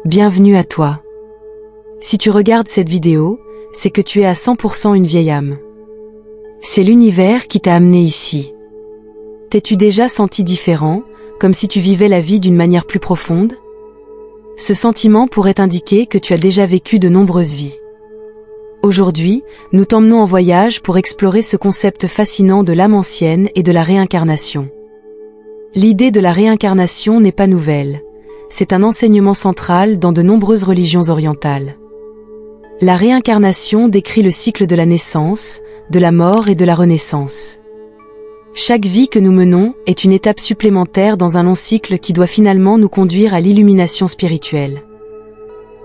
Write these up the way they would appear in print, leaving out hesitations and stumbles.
Bienvenue à toi. Si tu regardes cette vidéo, c'est que tu es à 100% une vieille âme. C'est l'univers qui t'a amené ici. T'es-tu déjà senti différent, comme si tu vivais la vie d'une manière plus profonde? Ce sentiment pourrait indiquer que tu as déjà vécu de nombreuses vies. Aujourd'hui, nous t'emmenons en voyage pour explorer ce concept fascinant de l'âme ancienne et de la réincarnation. L'idée de la réincarnation n'est pas nouvelle. C'est un enseignement central dans de nombreuses religions orientales. La réincarnation décrit le cycle de la naissance, de la mort et de la renaissance. Chaque vie que nous menons est une étape supplémentaire dans un long cycle qui doit finalement nous conduire à l'illumination spirituelle.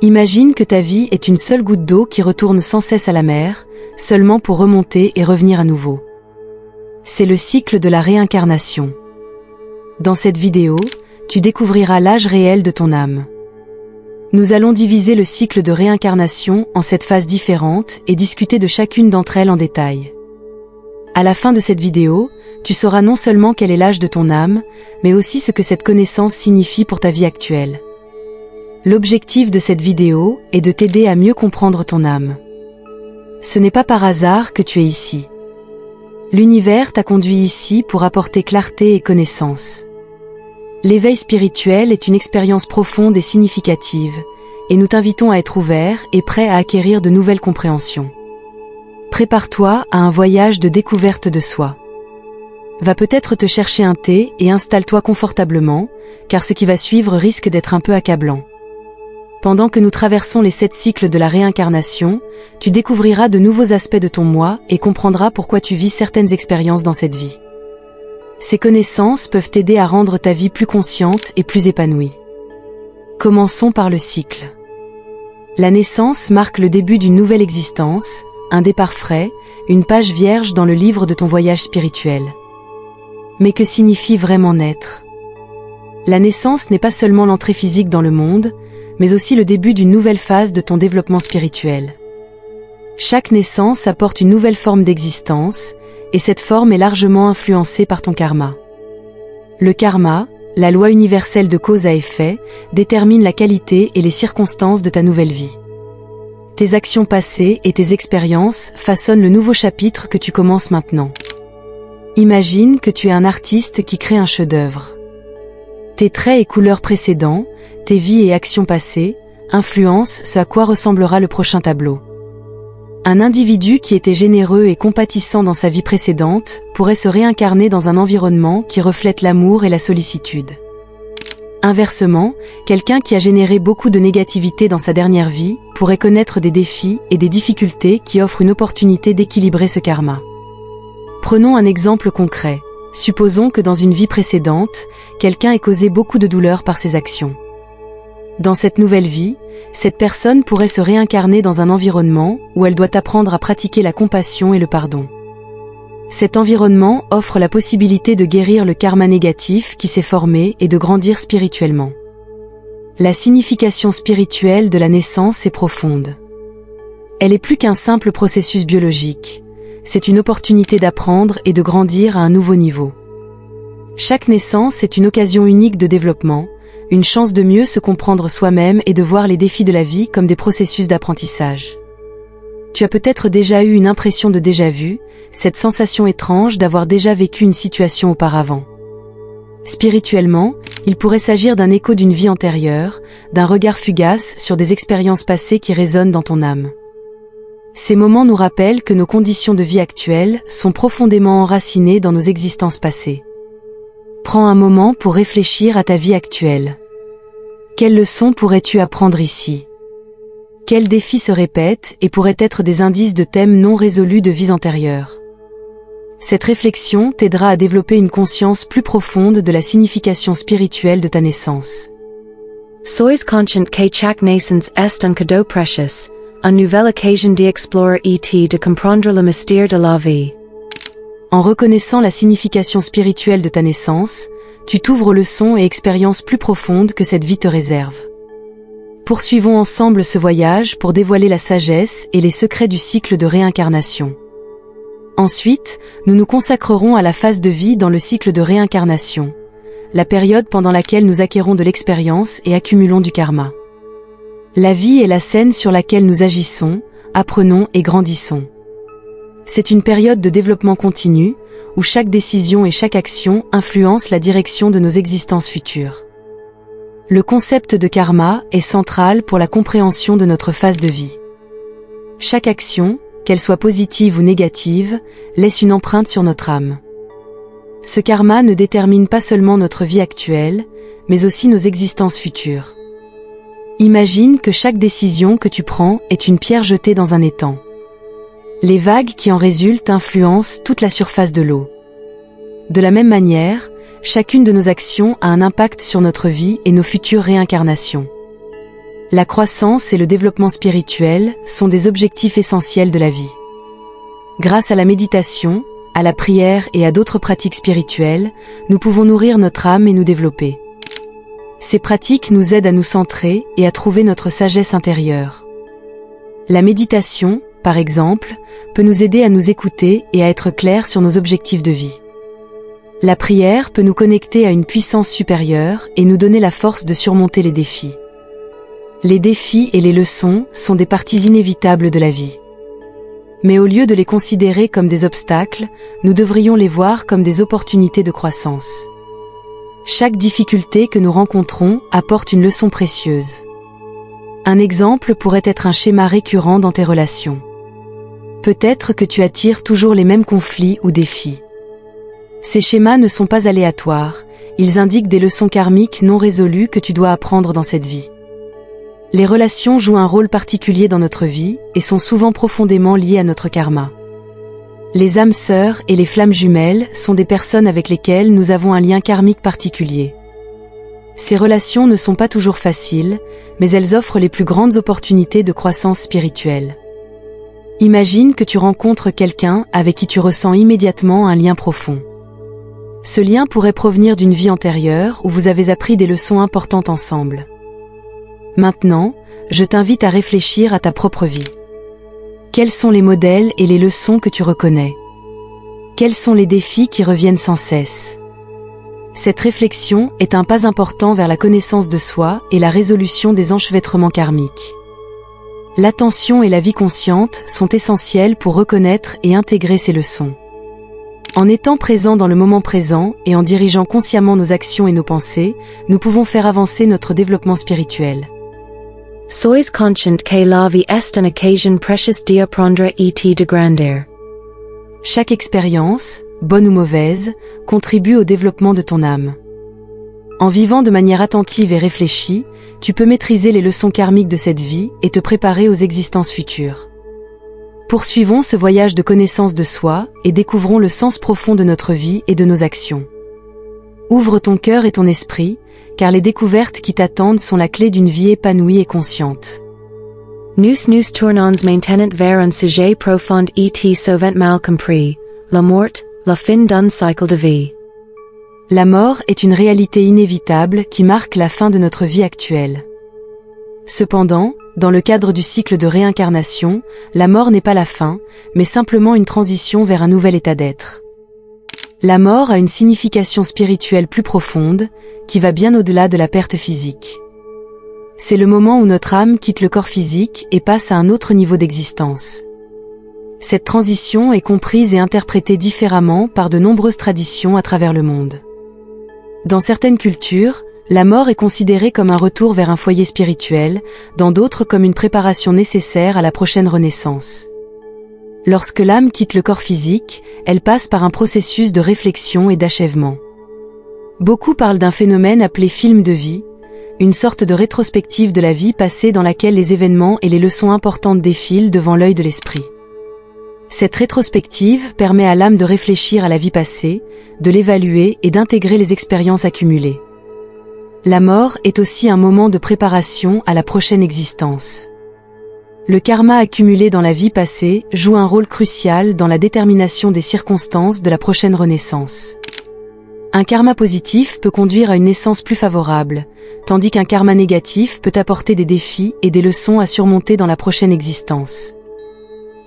Imagine que ta vie est une seule goutte d'eau qui retourne sans cesse à la mer, seulement pour remonter et revenir à nouveau. C'est le cycle de la réincarnation. Dans cette vidéo, tu découvriras l'âge réel de ton âme. Nous allons diviser le cycle de réincarnation en 7 phases différentes et discuter de chacune d'entre elles en détail. À la fin de cette vidéo, tu sauras non seulement quel est l'âge de ton âme, mais aussi ce que cette connaissance signifie pour ta vie actuelle. L'objectif de cette vidéo est de t'aider à mieux comprendre ton âme. Ce n'est pas par hasard que tu es ici. L'univers t'a conduit ici pour apporter clarté et connaissance. L'éveil spirituel est une expérience profonde et significative, et nous t'invitons à être ouvert et prêt à acquérir de nouvelles compréhensions. Prépare-toi à un voyage de découverte de soi. Va peut-être te chercher un thé et installe-toi confortablement, car ce qui va suivre risque d'être un peu accablant. Pendant que nous traversons les 7 cycles de la réincarnation, tu découvriras de nouveaux aspects de ton moi et comprendras pourquoi tu vis certaines expériences dans cette vie. Ces connaissances peuvent t'aider à rendre ta vie plus consciente et plus épanouie. Commençons par le cycle. La naissance marque le début d'une nouvelle existence, un départ frais, une page vierge dans le livre de ton voyage spirituel. Mais que signifie vraiment naître? La naissance n'est pas seulement l'entrée physique dans le monde, mais aussi le début d'une nouvelle phase de ton développement spirituel. Chaque naissance apporte une nouvelle forme d'existence, et cette forme est largement influencée par ton karma. Le karma, la loi universelle de cause à effet, détermine la qualité et les circonstances de ta nouvelle vie. Tes actions passées et tes expériences façonnent le nouveau chapitre que tu commences maintenant. Imagine que tu es un artiste qui crée un chef-d'œuvre. Tes traits et couleurs précédents, tes vies et actions passées, influencent ce à quoi ressemblera le prochain tableau. Un individu qui était généreux et compatissant dans sa vie précédente pourrait se réincarner dans un environnement qui reflète l'amour et la sollicitude. Inversement, quelqu'un qui a généré beaucoup de négativité dans sa dernière vie pourrait connaître des défis et des difficultés qui offrent une opportunité d'équilibrer ce karma. Prenons un exemple concret. Supposons que dans une vie précédente, quelqu'un ait causé beaucoup de douleur par ses actions. Dans cette nouvelle vie, cette personne pourrait se réincarner dans un environnement où elle doit apprendre à pratiquer la compassion et le pardon. Cet environnement offre la possibilité de guérir le karma négatif qui s'est formé et de grandir spirituellement. La signification spirituelle de la naissance est profonde. Elle est plus qu'un simple processus biologique. C'est une opportunité d'apprendre et de grandir à un nouveau niveau. Chaque naissance est une occasion unique de développement, une chance de mieux se comprendre soi-même et de voir les défis de la vie comme des processus d'apprentissage. Tu as peut-être déjà eu une impression de déjà-vu, cette sensation étrange d'avoir déjà vécu une situation auparavant. Spirituellement, il pourrait s'agir d'un écho d'une vie antérieure, d'un regard fugace sur des expériences passées qui résonnent dans ton âme. Ces moments nous rappellent que nos conditions de vie actuelles sont profondément enracinées dans nos existences passées. Prends un moment pour réfléchir à ta vie actuelle. Quelles leçons pourrais-tu apprendre ici? Quels défis se répètent et pourraient être des indices de thèmes non résolus de vies antérieures? Cette réflexion t'aidera à développer une conscience plus profonde de la signification spirituelle de ta naissance. Sois conscient que chaque naissance est un cadeau précieux, une nouvelle occasion d'explorer et de comprendre le mystère de la vie. En reconnaissant la signification spirituelle de ta naissance, tu t'ouvres aux leçons et expériences plus profondes que cette vie te réserve. Poursuivons ensemble ce voyage pour dévoiler la sagesse et les secrets du cycle de réincarnation. Ensuite, nous nous consacrerons à la phase de vie dans le cycle de réincarnation, la période pendant laquelle nous acquérons de l'expérience et accumulons du karma. La vie est la scène sur laquelle nous agissons, apprenons et grandissons. C'est une période de développement continu, où chaque décision et chaque action influencent la direction de nos existences futures. Le concept de karma est central pour la compréhension de notre phase de vie. Chaque action, qu'elle soit positive ou négative, laisse une empreinte sur notre âme. Ce karma ne détermine pas seulement notre vie actuelle, mais aussi nos existences futures. Imagine que chaque décision que tu prends est une pierre jetée dans un étang. Les vagues qui en résultent influencent toute la surface de l'eau. De la même manière, chacune de nos actions a un impact sur notre vie et nos futures réincarnations. La croissance et le développement spirituel sont des objectifs essentiels de la vie. Grâce à la méditation, à la prière et à d'autres pratiques spirituelles, nous pouvons nourrir notre âme et nous développer. Ces pratiques nous aident à nous centrer et à trouver notre sagesse intérieure. La méditation, par exemple, peut nous aider à nous écouter et à être clairs sur nos objectifs de vie. La prière peut nous connecter à une puissance supérieure et nous donner la force de surmonter les défis. Les défis et les leçons sont des parties inévitables de la vie. Mais au lieu de les considérer comme des obstacles, nous devrions les voir comme des opportunités de croissance. Chaque difficulté que nous rencontrons apporte une leçon précieuse. Un exemple pourrait être un schéma récurrent dans tes relations. Peut-être que tu attires toujours les mêmes conflits ou défis. Ces schémas ne sont pas aléatoires, ils indiquent des leçons karmiques non résolues que tu dois apprendre dans cette vie. Les relations jouent un rôle particulier dans notre vie et sont souvent profondément liées à notre karma. Les âmes sœurs et les flammes jumelles sont des personnes avec lesquelles nous avons un lien karmique particulier. Ces relations ne sont pas toujours faciles, mais elles offrent les plus grandes opportunités de croissance spirituelle. Imagine que tu rencontres quelqu'un avec qui tu ressens immédiatement un lien profond. Ce lien pourrait provenir d'une vie antérieure où vous avez appris des leçons importantes ensemble. Maintenant, je t'invite à réfléchir à ta propre vie. Quels sont les modèles et les leçons que tu reconnais? Quels sont les défis qui reviennent sans cesse? Cette réflexion est un pas important vers la connaissance de soi et la résolution des enchevêtrements karmiques. L'attention et la vie consciente sont essentielles pour reconnaître et intégrer ces leçons. En étant présent dans le moment présent et en dirigeant consciemment nos actions et nos pensées, nous pouvons faire avancer notre développement spirituel. Sois conscient que la vie est une occasion precious d'apprendre et de grandir. Chaque expérience, bonne ou mauvaise, contribue au développement de ton âme. En vivant de manière attentive et réfléchie, tu peux maîtriser les leçons karmiques de cette vie et te préparer aux existences futures. Poursuivons ce voyage de connaissance de soi et découvrons le sens profond de notre vie et de nos actions. Ouvre ton cœur et ton esprit, car les découvertes qui t'attendent sont la clé d'une vie épanouie et consciente. Nous tournons maintenant vers un sujet profond et souvent mal compris, la mort, la fin d'un cycle de vie. La mort est une réalité inévitable qui marque la fin de notre vie actuelle. Cependant, dans le cadre du cycle de réincarnation, la mort n'est pas la fin, mais simplement une transition vers un nouvel état d'être. La mort a une signification spirituelle plus profonde, qui va bien au-delà de la perte physique. C'est le moment où notre âme quitte le corps physique et passe à un autre niveau d'existence. Cette transition est comprise et interprétée différemment par de nombreuses traditions à travers le monde. Dans certaines cultures, la mort est considérée comme un retour vers un foyer spirituel, dans d'autres comme une préparation nécessaire à la prochaine renaissance. Lorsque l'âme quitte le corps physique, elle passe par un processus de réflexion et d'achèvement. Beaucoup parlent d'un phénomène appelé film de vie, une sorte de rétrospective de la vie passée dans laquelle les événements et les leçons importantes défilent devant l'œil de l'esprit. Cette rétrospective permet à l'âme de réfléchir à la vie passée, de l'évaluer et d'intégrer les expériences accumulées. La mort est aussi un moment de préparation à la prochaine existence. Le karma accumulé dans la vie passée joue un rôle crucial dans la détermination des circonstances de la prochaine renaissance. Un karma positif peut conduire à une naissance plus favorable, tandis qu'un karma négatif peut apporter des défis et des leçons à surmonter dans la prochaine existence.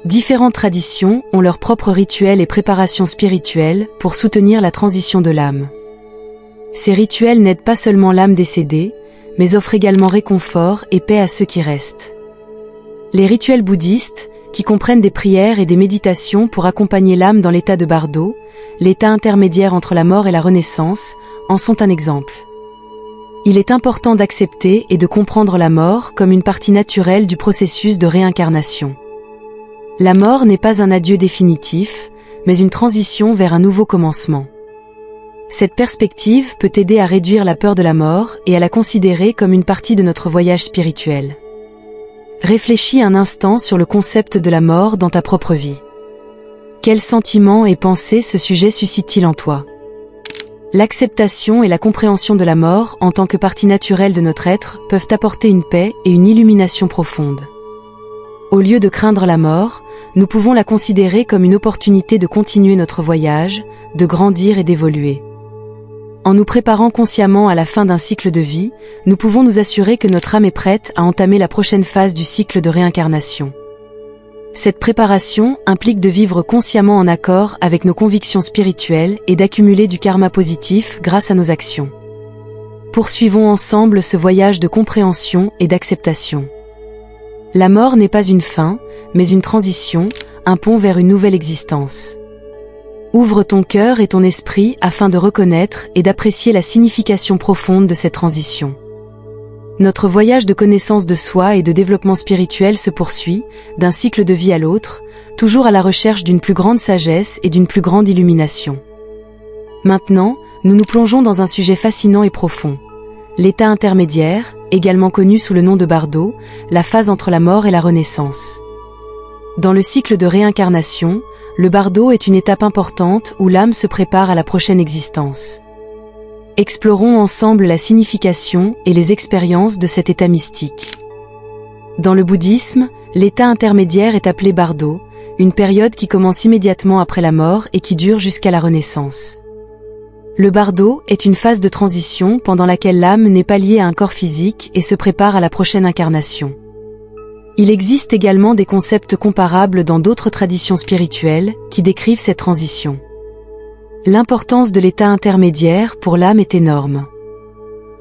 Différentes traditions ont leurs propres rituels et préparations spirituelles pour soutenir la transition de l'âme. Ces rituels n'aident pas seulement l'âme décédée, mais offre également réconfort et paix à ceux qui restent. Les rituels bouddhistes, qui comprennent des prières et des méditations pour accompagner l'âme dans l'état de bardo, l'état intermédiaire entre la mort et la renaissance, en sont un exemple. Il est important d'accepter et de comprendre la mort comme une partie naturelle du processus de réincarnation. La mort n'est pas un adieu définitif, mais une transition vers un nouveau commencement. Cette perspective peut aider à réduire la peur de la mort et à la considérer comme une partie de notre voyage spirituel. Réfléchis un instant sur le concept de la mort dans ta propre vie. Quels sentiments et pensées ce sujet suscite-t-il en toi? L'acceptation et la compréhension de la mort en tant que partie naturelle de notre être peuvent apporter une paix et une illumination profonde. Au lieu de craindre la mort, nous pouvons la considérer comme une opportunité de continuer notre voyage, de grandir et d'évoluer. En nous préparant consciemment à la fin d'un cycle de vie, nous pouvons nous assurer que notre âme est prête à entamer la prochaine phase du cycle de réincarnation. Cette préparation implique de vivre consciemment en accord avec nos convictions spirituelles et d'accumuler du karma positif grâce à nos actions. Poursuivons ensemble ce voyage de compréhension et d'acceptation. La mort n'est pas une fin, mais une transition, un pont vers une nouvelle existence. Ouvre ton cœur et ton esprit afin de reconnaître et d'apprécier la signification profonde de cette transition. Notre voyage de connaissance de soi et de développement spirituel se poursuit, d'un cycle de vie à l'autre, toujours à la recherche d'une plus grande sagesse et d'une plus grande illumination. Maintenant, nous nous plongeons dans un sujet fascinant et profond. L'état intermédiaire, également connu sous le nom de bardo, la phase entre la mort et la renaissance. Dans le cycle de réincarnation, le bardo est une étape importante où l'âme se prépare à la prochaine existence. Explorons ensemble la signification et les expériences de cet état mystique. Dans le bouddhisme, l'état intermédiaire est appelé bardo, une période qui commence immédiatement après la mort et qui dure jusqu'à la renaissance. Le bardo est une phase de transition pendant laquelle l'âme n'est pas liée à un corps physique et se prépare à la prochaine incarnation. Il existe également des concepts comparables dans d'autres traditions spirituelles qui décrivent cette transition. L'importance de l'état intermédiaire pour l'âme est énorme.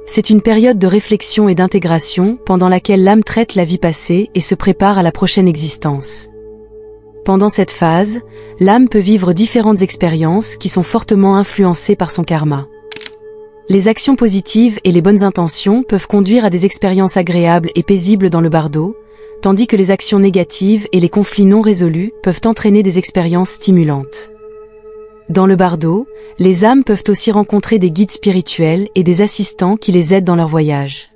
C'est une période de réflexion et d'intégration pendant laquelle l'âme traite la vie passée et se prépare à la prochaine existence. Pendant cette phase, l'âme peut vivre différentes expériences qui sont fortement influencées par son karma. Les actions positives et les bonnes intentions peuvent conduire à des expériences agréables et paisibles dans le bardo, tandis que les actions négatives et les conflits non résolus peuvent entraîner des expériences stimulantes. Dans le bardo, les âmes peuvent aussi rencontrer des guides spirituels et des assistants qui les aident dans leur voyage.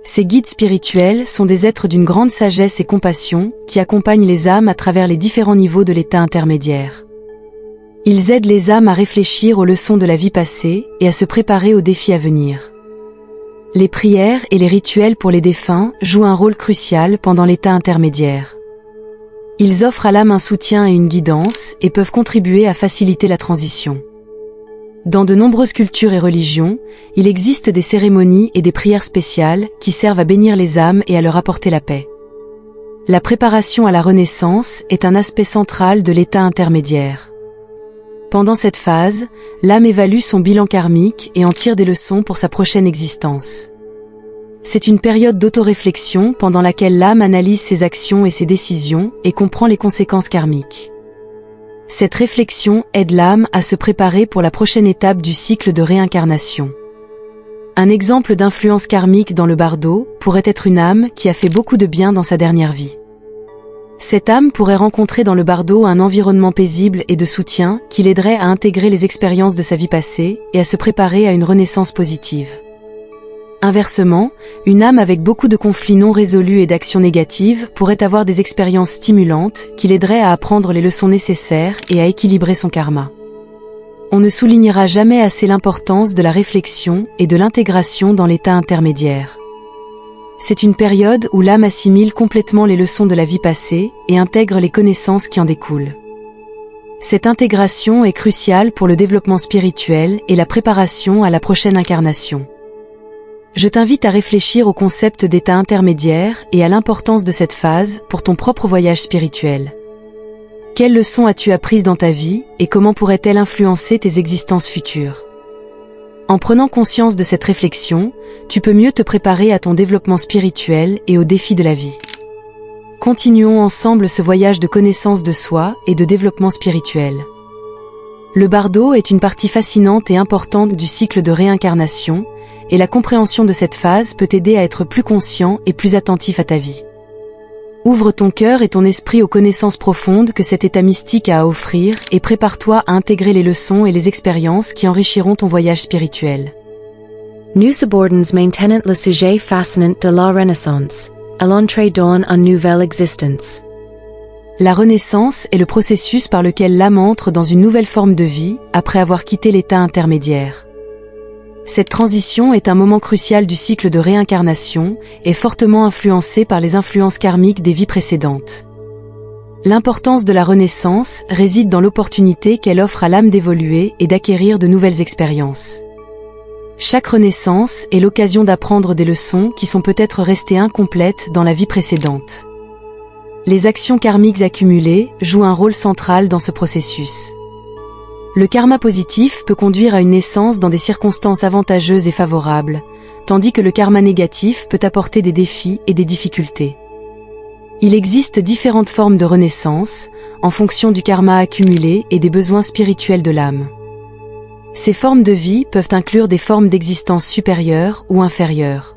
Ces guides spirituels sont des êtres d'une grande sagesse et compassion qui accompagnent les âmes à travers les différents niveaux de l'état intermédiaire. Ils aident les âmes à réfléchir aux leçons de la vie passée et à se préparer aux défis à venir. Les prières et les rituels pour les défunts jouent un rôle crucial pendant l'état intermédiaire. Ils offrent à l'âme un soutien et une guidance et peuvent contribuer à faciliter la transition. Dans de nombreuses cultures et religions, il existe des cérémonies et des prières spéciales qui servent à bénir les âmes et à leur apporter la paix. La préparation à la renaissance est un aspect central de l'état intermédiaire. Pendant cette phase, l'âme évalue son bilan karmique et en tire des leçons pour sa prochaine existence. C'est une période d'autoréflexion pendant laquelle l'âme analyse ses actions et ses décisions et comprend les conséquences karmiques. Cette réflexion aide l'âme à se préparer pour la prochaine étape du cycle de réincarnation. Un exemple d'influence karmique dans le bardo pourrait être une âme qui a fait beaucoup de bien dans sa dernière vie. Cette âme pourrait rencontrer dans le bardo un environnement paisible et de soutien qui l'aiderait à intégrer les expériences de sa vie passée et à se préparer à une renaissance positive. Inversement, une âme avec beaucoup de conflits non résolus et d'actions négatives pourrait avoir des expériences stimulantes qui l'aideraient à apprendre les leçons nécessaires et à équilibrer son karma. On ne soulignera jamais assez l'importance de la réflexion et de l'intégration dans l'état intermédiaire. C'est une période où l'âme assimile complètement les leçons de la vie passée et intègre les connaissances qui en découlent. Cette intégration est cruciale pour le développement spirituel et la préparation à la prochaine incarnation. Je t'invite à réfléchir au concept d'état intermédiaire et à l'importance de cette phase pour ton propre voyage spirituel. Quelles leçons as-tu apprises dans ta vie et comment pourraient-elles influencer tes existences futures? En prenant conscience de cette réflexion, tu peux mieux te préparer à ton développement spirituel et aux défis de la vie. Continuons ensemble ce voyage de connaissance de soi et de développement spirituel. Le bardo est une partie fascinante et importante du cycle de réincarnation, et la compréhension de cette phase peut t'aider à être plus conscient et plus attentif à ta vie. Ouvre ton cœur et ton esprit aux connaissances profondes que cet état mystique a à offrir et prépare-toi à intégrer les leçons et les expériences qui enrichiront ton voyage spirituel. Nous abordons maintenant le sujet fascinant de la Renaissance, à l'entrée dans une nouvelle existence. La renaissance est le processus par lequel l'âme entre dans une nouvelle forme de vie après avoir quitté l'état intermédiaire. Cette transition est un moment crucial du cycle de réincarnation et fortement influencé par les influences karmiques des vies précédentes. L'importance de la renaissance réside dans l'opportunité qu'elle offre à l'âme d'évoluer et d'acquérir de nouvelles expériences. Chaque renaissance est l'occasion d'apprendre des leçons qui sont peut-être restées incomplètes dans la vie précédente. Les actions karmiques accumulées jouent un rôle central dans ce processus. Le karma positif peut conduire à une naissance dans des circonstances avantageuses et favorables, tandis que le karma négatif peut apporter des défis et des difficultés. Il existe différentes formes de renaissance, en fonction du karma accumulé et des besoins spirituels de l'âme. Ces formes de vie peuvent inclure des formes d'existence supérieures ou inférieures.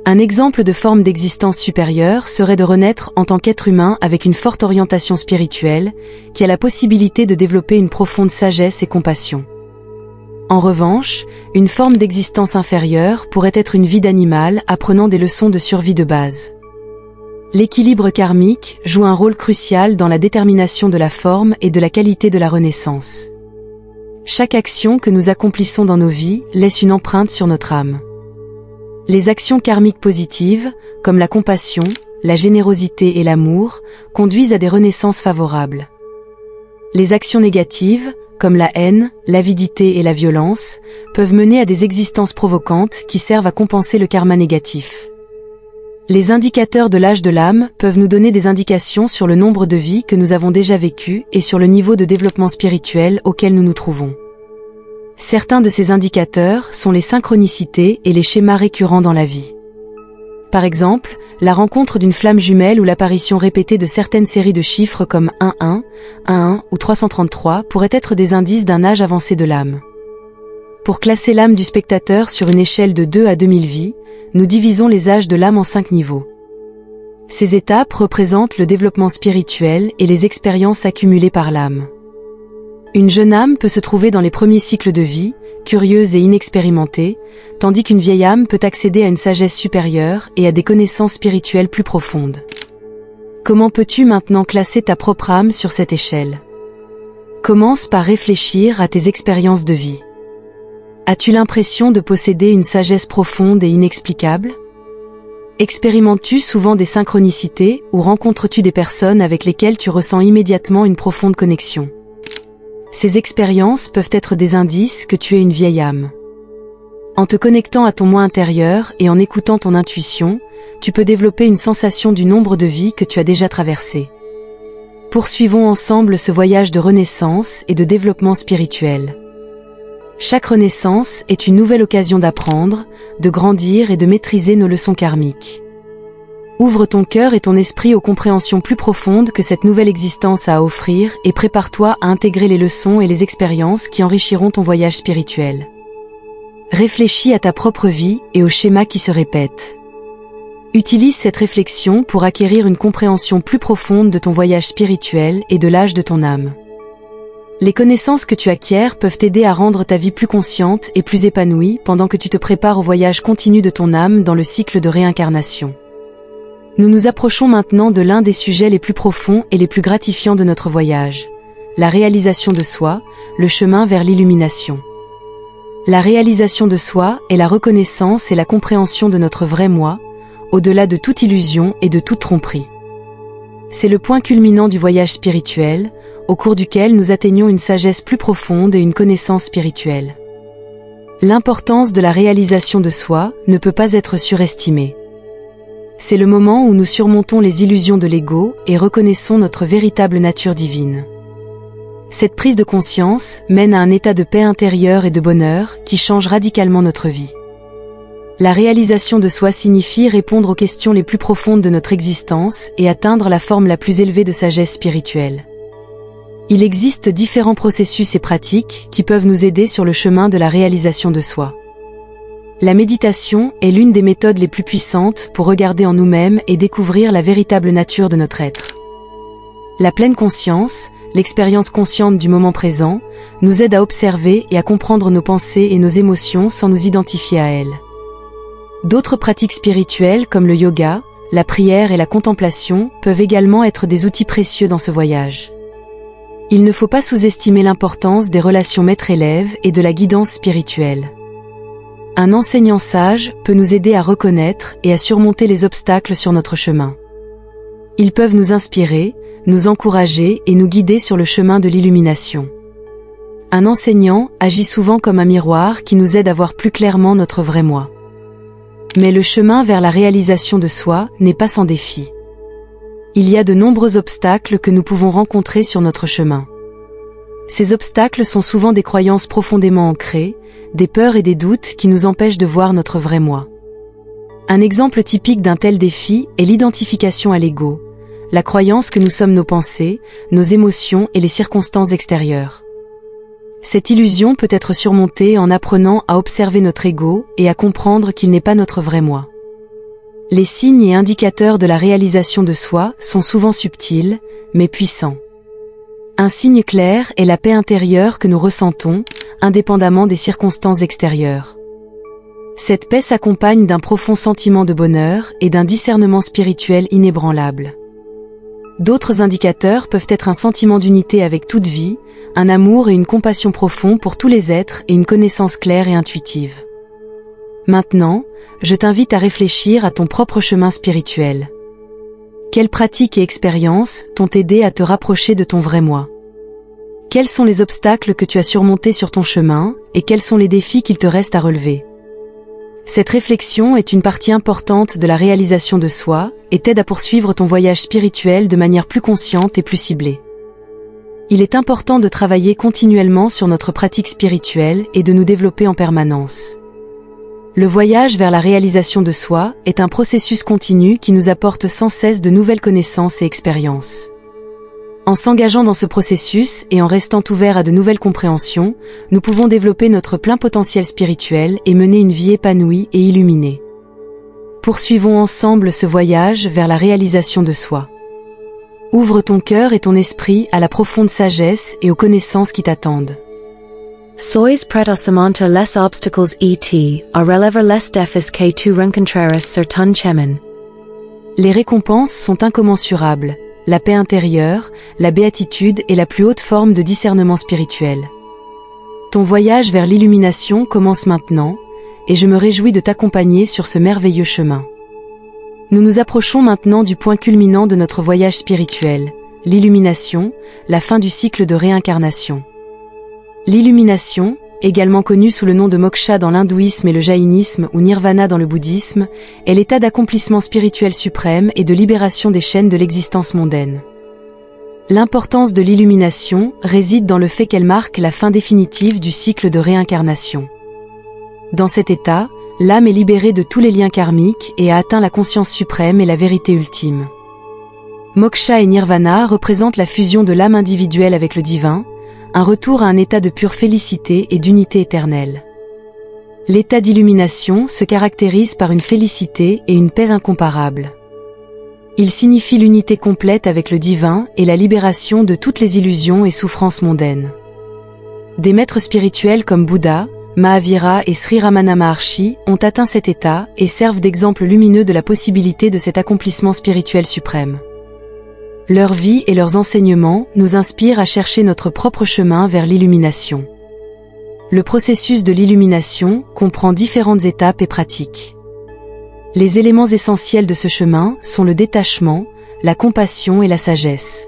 Un exemple de forme d'existence supérieure serait de renaître en tant qu'être humain avec une forte orientation spirituelle, qui a la possibilité de développer une profonde sagesse et compassion. En revanche, une forme d'existence inférieure pourrait être une vie d'animal apprenant des leçons de survie de base. L'équilibre karmique joue un rôle crucial dans la détermination de la forme et de la qualité de la renaissance. Chaque action que nous accomplissons dans nos vies laisse une empreinte sur notre âme. Les actions karmiques positives, comme la compassion, la générosité et l'amour, conduisent à des renaissances favorables. Les actions négatives, comme la haine, l'avidité et la violence, peuvent mener à des existences provocantes qui servent à compenser le karma négatif. Les indicateurs de l'âge de l'âme peuvent nous donner des indications sur le nombre de vies que nous avons déjà vécues et sur le niveau de développement spirituel auquel nous nous trouvons. Certains de ces indicateurs sont les synchronicités et les schémas récurrents dans la vie. Par exemple, la rencontre d'une flamme jumelle ou l'apparition répétée de certaines séries de chiffres comme 11, 11 ou 333 pourraient être des indices d'un âge avancé de l'âme. Pour classer l'âme du spectateur sur une échelle de 2 à 2000 vies, nous divisons les âges de l'âme en 5 niveaux. Ces étapes représentent le développement spirituel et les expériences accumulées par l'âme. Une jeune âme peut se trouver dans les premiers cycles de vie, curieuse et inexpérimentée, tandis qu'une vieille âme peut accéder à une sagesse supérieure et à des connaissances spirituelles plus profondes. Comment peux-tu maintenant classer ta propre âme sur cette échelle? Commence par réfléchir à tes expériences de vie. As-tu l'impression de posséder une sagesse profonde et inexplicable? Expérimentes-tu souvent des synchronicités ou rencontres-tu des personnes avec lesquelles tu ressens immédiatement une profonde connexion? Ces expériences peuvent être des indices que tu es une vieille âme. En te connectant à ton moi intérieur et en écoutant ton intuition, tu peux développer une sensation du nombre de vies que tu as déjà traversées. Poursuivons ensemble ce voyage de renaissance et de développement spirituel. Chaque renaissance est une nouvelle occasion d'apprendre, de grandir et de maîtriser nos leçons karmiques. Ouvre ton cœur et ton esprit aux compréhensions plus profondes que cette nouvelle existence a à offrir et prépare-toi à intégrer les leçons et les expériences qui enrichiront ton voyage spirituel. Réfléchis à ta propre vie et aux schémas qui se répètent. Utilise cette réflexion pour acquérir une compréhension plus profonde de ton voyage spirituel et de l'âge de ton âme. Les connaissances que tu acquiers peuvent t'aider à rendre ta vie plus consciente et plus épanouie pendant que tu te prépares au voyage continu de ton âme dans le cycle de réincarnation. Nous nous approchons maintenant de l'un des sujets les plus profonds et les plus gratifiants de notre voyage, la réalisation de soi, le chemin vers l'illumination. La réalisation de soi est la reconnaissance et la compréhension de notre vrai moi, au-delà de toute illusion et de toute tromperie. C'est le point culminant du voyage spirituel, au cours duquel nous atteignons une sagesse plus profonde et une connaissance spirituelle. L'importance de la réalisation de soi ne peut pas être surestimée. C'est le moment où nous surmontons les illusions de l'ego et reconnaissons notre véritable nature divine. Cette prise de conscience mène à un état de paix intérieure et de bonheur qui change radicalement notre vie. La réalisation de soi signifie répondre aux questions les plus profondes de notre existence et atteindre la forme la plus élevée de sagesse spirituelle. Il existe différents processus et pratiques qui peuvent nous aider sur le chemin de la réalisation de soi. La méditation est l'une des méthodes les plus puissantes pour regarder en nous-mêmes et découvrir la véritable nature de notre être. La pleine conscience, l'expérience consciente du moment présent, nous aide à observer et à comprendre nos pensées et nos émotions sans nous identifier à elles. D'autres pratiques spirituelles comme le yoga, la prière et la contemplation peuvent également être des outils précieux dans ce voyage. Il ne faut pas sous-estimer l'importance des relations maître-élève et de la guidance spirituelle. Un enseignant sage peut nous aider à reconnaître et à surmonter les obstacles sur notre chemin. Ils peuvent nous inspirer, nous encourager et nous guider sur le chemin de l'illumination. Un enseignant agit souvent comme un miroir qui nous aide à voir plus clairement notre vrai moi. Mais le chemin vers la réalisation de soi n'est pas sans défi. Il y a de nombreux obstacles que nous pouvons rencontrer sur notre chemin. Ces obstacles sont souvent des croyances profondément ancrées, des peurs et des doutes qui nous empêchent de voir notre vrai moi. Un exemple typique d'un tel défi est l'identification à l'ego, la croyance que nous sommes nos pensées, nos émotions et les circonstances extérieures. Cette illusion peut être surmontée en apprenant à observer notre ego et à comprendre qu'il n'est pas notre vrai moi. Les signes et indicateurs de la réalisation de soi sont souvent subtils, mais puissants. Un signe clair est la paix intérieure que nous ressentons, indépendamment des circonstances extérieures. Cette paix s'accompagne d'un profond sentiment de bonheur et d'un discernement spirituel inébranlable. D'autres indicateurs peuvent être un sentiment d'unité avec toute vie, un amour et une compassion profonds pour tous les êtres et une connaissance claire et intuitive. Maintenant, je t'invite à réfléchir à ton propre chemin spirituel. Quelles pratiques et expériences t'ont aidé à te rapprocher de ton vrai moi? Quels sont les obstacles que tu as surmontés sur ton chemin et quels sont les défis qu'il te reste à relever? Cette réflexion est une partie importante de la réalisation de soi et t'aide à poursuivre ton voyage spirituel de manière plus consciente et plus ciblée. Il est important de travailler continuellement sur notre pratique spirituelle et de nous développer en permanence. Le voyage vers la réalisation de soi est un processus continu qui nous apporte sans cesse de nouvelles connaissances et expériences. En s'engageant dans ce processus et en restant ouverts à de nouvelles compréhensions, nous pouvons développer notre plein potentiel spirituel et mener une vie épanouie et illuminée. Poursuivons ensemble ce voyage vers la réalisation de soi. Ouvre ton cœur et ton esprit à la profonde sagesse et aux connaissances qui t'attendent. Sois prêt à surmonter les obstacles et à relever les défis que tu rencontreras sur ton chemin. Les récompenses sont incommensurables, la paix intérieure, la béatitude et la plus haute forme de discernement spirituel. Ton voyage vers l'illumination commence maintenant, et je me réjouis de t'accompagner sur ce merveilleux chemin. Nous nous approchons maintenant du point culminant de notre voyage spirituel, l'illumination, la fin du cycle de réincarnation. L'illumination, également connue sous le nom de moksha dans l'hindouisme et le jaïnisme ou nirvana dans le bouddhisme, est l'état d'accomplissement spirituel suprême et de libération des chaînes de l'existence mondaine. L'importance de l'illumination réside dans le fait qu'elle marque la fin définitive du cycle de réincarnation. Dans cet état, l'âme est libérée de tous les liens karmiques et a atteint la conscience suprême et la vérité ultime. Moksha et nirvana représentent la fusion de l'âme individuelle avec le divin, un retour à un état de pure félicité et d'unité éternelle. L'état d'illumination se caractérise par une félicité et une paix incomparables. Il signifie l'unité complète avec le divin et la libération de toutes les illusions et souffrances mondaines. Des maîtres spirituels comme Bouddha, Mahavira et Sri Ramana Maharshi ont atteint cet état et servent d'exemple lumineux de la possibilité de cet accomplissement spirituel suprême. Leur vie et leurs enseignements nous inspirent à chercher notre propre chemin vers l'illumination. Le processus de l'illumination comprend différentes étapes et pratiques. Les éléments essentiels de ce chemin sont le détachement, la compassion et la sagesse.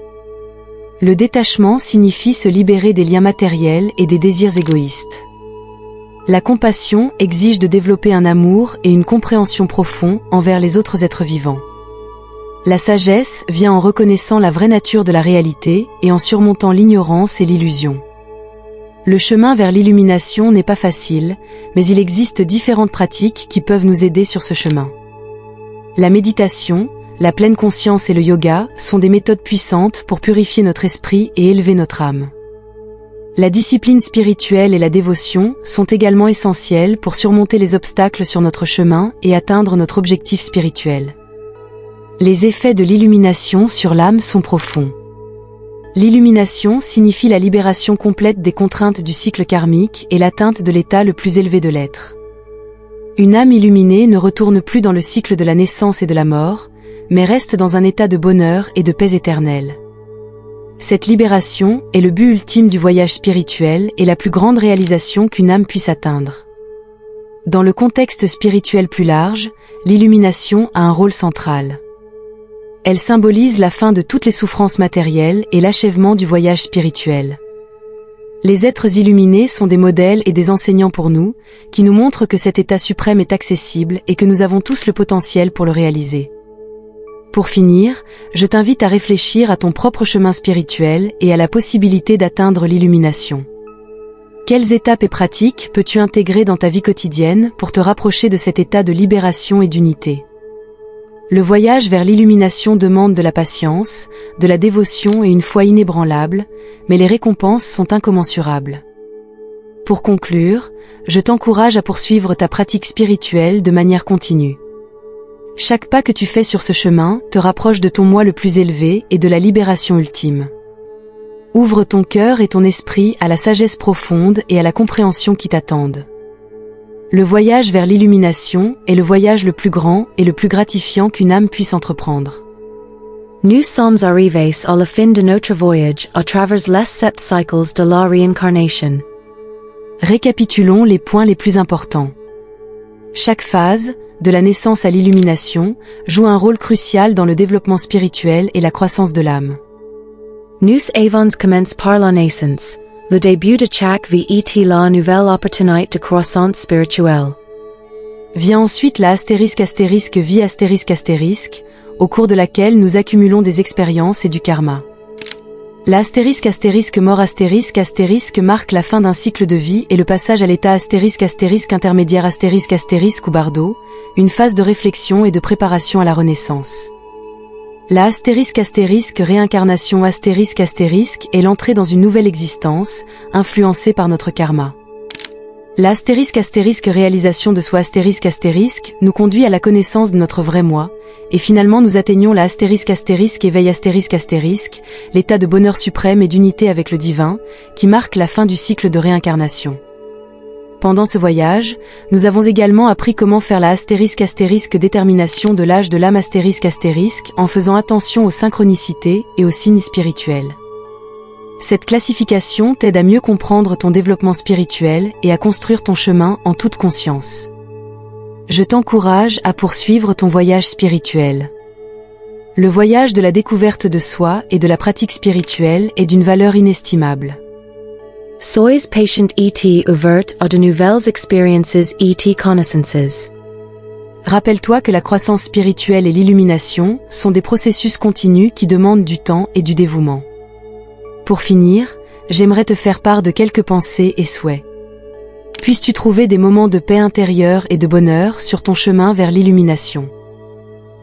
Le détachement signifie se libérer des liens matériels et des désirs égoïstes. La compassion exige de développer un amour et une compréhension profonds envers les autres êtres vivants. La sagesse vient en reconnaissant la vraie nature de la réalité et en surmontant l'ignorance et l'illusion. Le chemin vers l'illumination n'est pas facile, mais il existe différentes pratiques qui peuvent nous aider sur ce chemin. La méditation, la pleine conscience et le yoga sont des méthodes puissantes pour purifier notre esprit et élever notre âme. La discipline spirituelle et la dévotion sont également essentielles pour surmonter les obstacles sur notre chemin et atteindre notre objectif spirituel. Les effets de l'illumination sur l'âme sont profonds. L'illumination signifie la libération complète des contraintes du cycle karmique et l'atteinte de l'état le plus élevé de l'être. Une âme illuminée ne retourne plus dans le cycle de la naissance et de la mort, mais reste dans un état de bonheur et de paix éternelle. Cette libération est le but ultime du voyage spirituel et la plus grande réalisation qu'une âme puisse atteindre. Dans le contexte spirituel plus large, l'illumination a un rôle central. Elle symbolise la fin de toutes les souffrances matérielles et l'achèvement du voyage spirituel. Les êtres illuminés sont des modèles et des enseignants pour nous, qui nous montrent que cet état suprême est accessible et que nous avons tous le potentiel pour le réaliser. Pour finir, je t'invite à réfléchir à ton propre chemin spirituel et à la possibilité d'atteindre l'illumination. Quelles étapes et pratiques peux-tu intégrer dans ta vie quotidienne pour te rapprocher de cet état de libération et d'unité ? Le voyage vers l'illumination demande de la patience, de la dévotion et une foi inébranlable, mais les récompenses sont incommensurables. Pour conclure, je t'encourage à poursuivre ta pratique spirituelle de manière continue. Chaque pas que tu fais sur ce chemin te rapproche de ton moi le plus élevé et de la libération ultime. Ouvre ton cœur et ton esprit à la sagesse profonde et à la compréhension qui t'attendent. Le voyage vers l'illumination est le voyage le plus grand et le plus gratifiant qu'une âme puisse entreprendre. Nous sommes arrivés à la fin de notre voyage à travers les 7 cycles de la réincarnation. Récapitulons les points les plus importants. Chaque phase, de la naissance à l'illumination, joue un rôle crucial dans le développement spirituel et la croissance de l'âme. Nous avons commencé par la naissance, le début de chaque vie est la nouvelle opportunité de croissance spirituelle. Vient ensuite la vie au cours de laquelle nous accumulons des expériences et du karma. La mort marque la fin d'un cycle de vie et le passage à l'état intermédiaire ou bardo, une phase de réflexion et de préparation à la renaissance. La réincarnation est l'entrée dans une nouvelle existence, influencée par notre karma. La réalisation de soi nous conduit à la connaissance de notre vrai moi, et finalement nous atteignons la éveil l'état de bonheur suprême et d'unité avec le divin, qui marque la fin du cycle de réincarnation. Pendant ce voyage, nous avons également appris comment faire la détermination de l'âge de l'âme en faisant attention aux synchronicités et aux signes spirituels. Cette classification t'aide à mieux comprendre ton développement spirituel et à construire ton chemin en toute conscience. Je t'encourage à poursuivre ton voyage spirituel. Le voyage de la découverte de soi et de la pratique spirituelle est d'une valeur inestimable. Sois patient et ouvert à de nouvelles expériences et connaissances. Rappelle-toi que la croissance spirituelle et l'illumination sont des processus continus qui demandent du temps et du dévouement. Pour finir, j'aimerais te faire part de quelques pensées et souhaits. Puisses-tu trouver des moments de paix intérieure et de bonheur sur ton chemin vers l'illumination.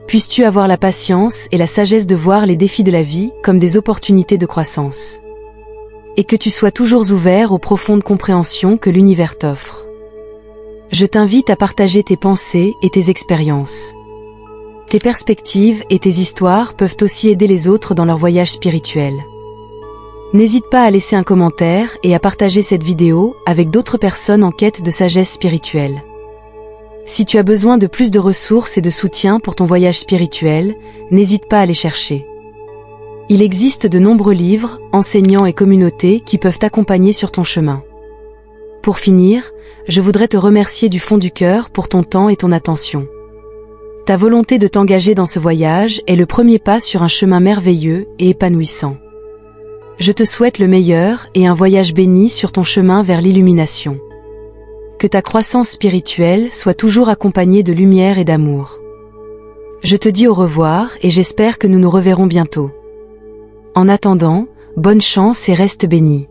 Puisses-tu avoir la patience et la sagesse de voir les défis de la vie comme des opportunités de croissance. Et que tu sois toujours ouvert aux profondes compréhensions que l'univers t'offre. Je t'invite à partager tes pensées et tes expériences. Tes perspectives et tes histoires peuvent aussi aider les autres dans leur voyage spirituel. N'hésite pas à laisser un commentaire et à partager cette vidéo avec d'autres personnes en quête de sagesse spirituelle. Si tu as besoin de plus de ressources et de soutien pour ton voyage spirituel, n'hésite pas à les chercher. Il existe de nombreux livres, enseignants et communautés qui peuvent t'accompagner sur ton chemin. Pour finir, je voudrais te remercier du fond du cœur pour ton temps et ton attention. Ta volonté de t'engager dans ce voyage est le premier pas sur un chemin merveilleux et épanouissant. Je te souhaite le meilleur et un voyage béni sur ton chemin vers l'illumination. Que ta croissance spirituelle soit toujours accompagnée de lumière et d'amour. Je te dis au revoir et j'espère que nous nous reverrons bientôt. En attendant, bonne chance et reste béni.